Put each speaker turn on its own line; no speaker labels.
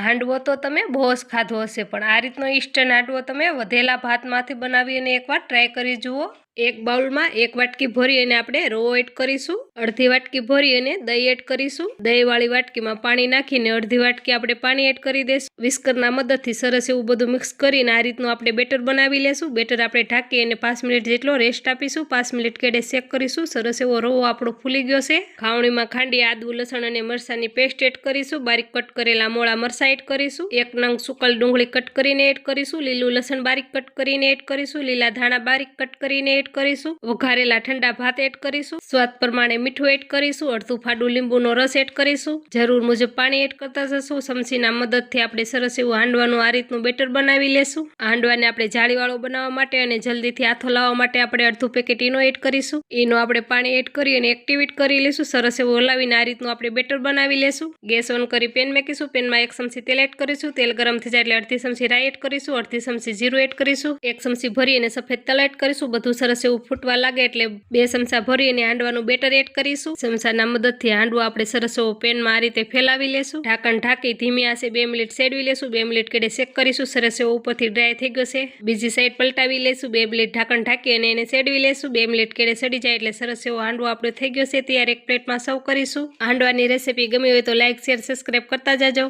હાંડવો તો તમે બહુ જ ખાધો હશે, પણ આ રીતનો ઇન્સ્ટન્ટ હાંડવો તમે વધેલા ભાતમાંથી બનાવી અને એકવાર ટ્રાય કરી જુઓ। એક બાઉલમાં 1 વાટકી ભરી અને આપણે રવો એડ કરીશું, અડધી વાટકી ભરી અને દહીં એડ કરીશું। દહીંવાળી વાટકીમાં પાણી નાખીને અડધી વાટકી આપણે પાણી એડ કરી દઈશું। વિસ્કરના મદદથી સરસ એવું બધું મિક્સ કરીને આ રીતનું આપણે બેટર બનાવી લેશું। બેટર આપણે ઢાંકી અને 5 મિનિટ જેટલો રેસ્ટ આપીશું। 5 મિનિટ કેડે ચેક કરીશું। સરસ એવો રવો આપણો ફૂલી ગયો છે। ખાવણીમાં ખાંડી આદુ લસણ અને મરચાંની પેસ્ટ એડ કરીશું। બારીક કટ કરેલા મોળા મરચાં એડ કરીશું। 1 નંગ સુકલ ડુંગળી કટ કરીને એડ કરીશું। લીલું લસણ બારીક કટ કરીને એડ કરીશું। લીલા ધાણા બારીક કટ કરીને એડ કરીશું। વઘારેલા ઠંડા ભાત એડ કરીશું। સ્વાદ પ્રમાણે મીઠું એડ કરીશું। અડધું ફાડું લીંબુનો રસ એડ કરીશું। જરૂર મુજબ પાણી એડ કરતા જશું। ચમચીના મદદથી આપણે સરસ એવું હાંડવાનું આ રીતનું બેટર બનાવી લેશું। હાંડવાને આપણે જાળીવાળો બનાવવા માટે અને જલ્દીથી આથો લાવવા માટે આપણે અડધું પેકેટ ઈનો એડ કરીશું। ઈનો આપણે પાણી એડ કરી અને એક્ટિવેટ કરી લેશું। સરસ એવું હલાવીને આ રીતનું આપણે બેટર બનાવી લેશું। ગેસ ઓન કરી પેન મૂકીશું। પેનમાં 1 ચમચી તેલ એડ કરીશું। તેલ ગરમ થઈ જાય એટલે અડધી ચમચી રાઈ એડ કરીશું। અડધી ચમચી જીરું એડ કરીશું। 1 ચમચી ભરી અને સફેદ તલ એડ કરીશું। બધું સરસ એવું ફૂટવા લાગે એટલે 2 ચમચા ભરી અને હાંડવાનું બેટર એડ કરીશું। ચમચાના મદદથી હાંડવો આપણે સરસ એવો પેનમાં આ રીતે ફેલાવી લેશું। ઢાંકણ ઢાંકી ધીમી આંચે 2 મિનિટ સેડવી લેશું। 2 મિનિટ કેડે ચેક કરીશું। સરસ એવો ઉપરથી ડ્રાય થઈ ગયો છે। બીજી સાઈડ પલટાવી લેશું। 2 મિનિટ ઢાંકણ ઢાંકી અને એને સેડવી લેશું। 2 મિનિટ કેડે સડી જાય એટલે સરસ એવો હાંડવો આપણો થઈ ગયો છે તૈયાર। એક પ્લેટમાં સર્વ કરીશું। હાંડવાની રેસીપી ગમી હોય તો લાઈક શેર સબસ્ક્રાઈબ કરતા જાજો।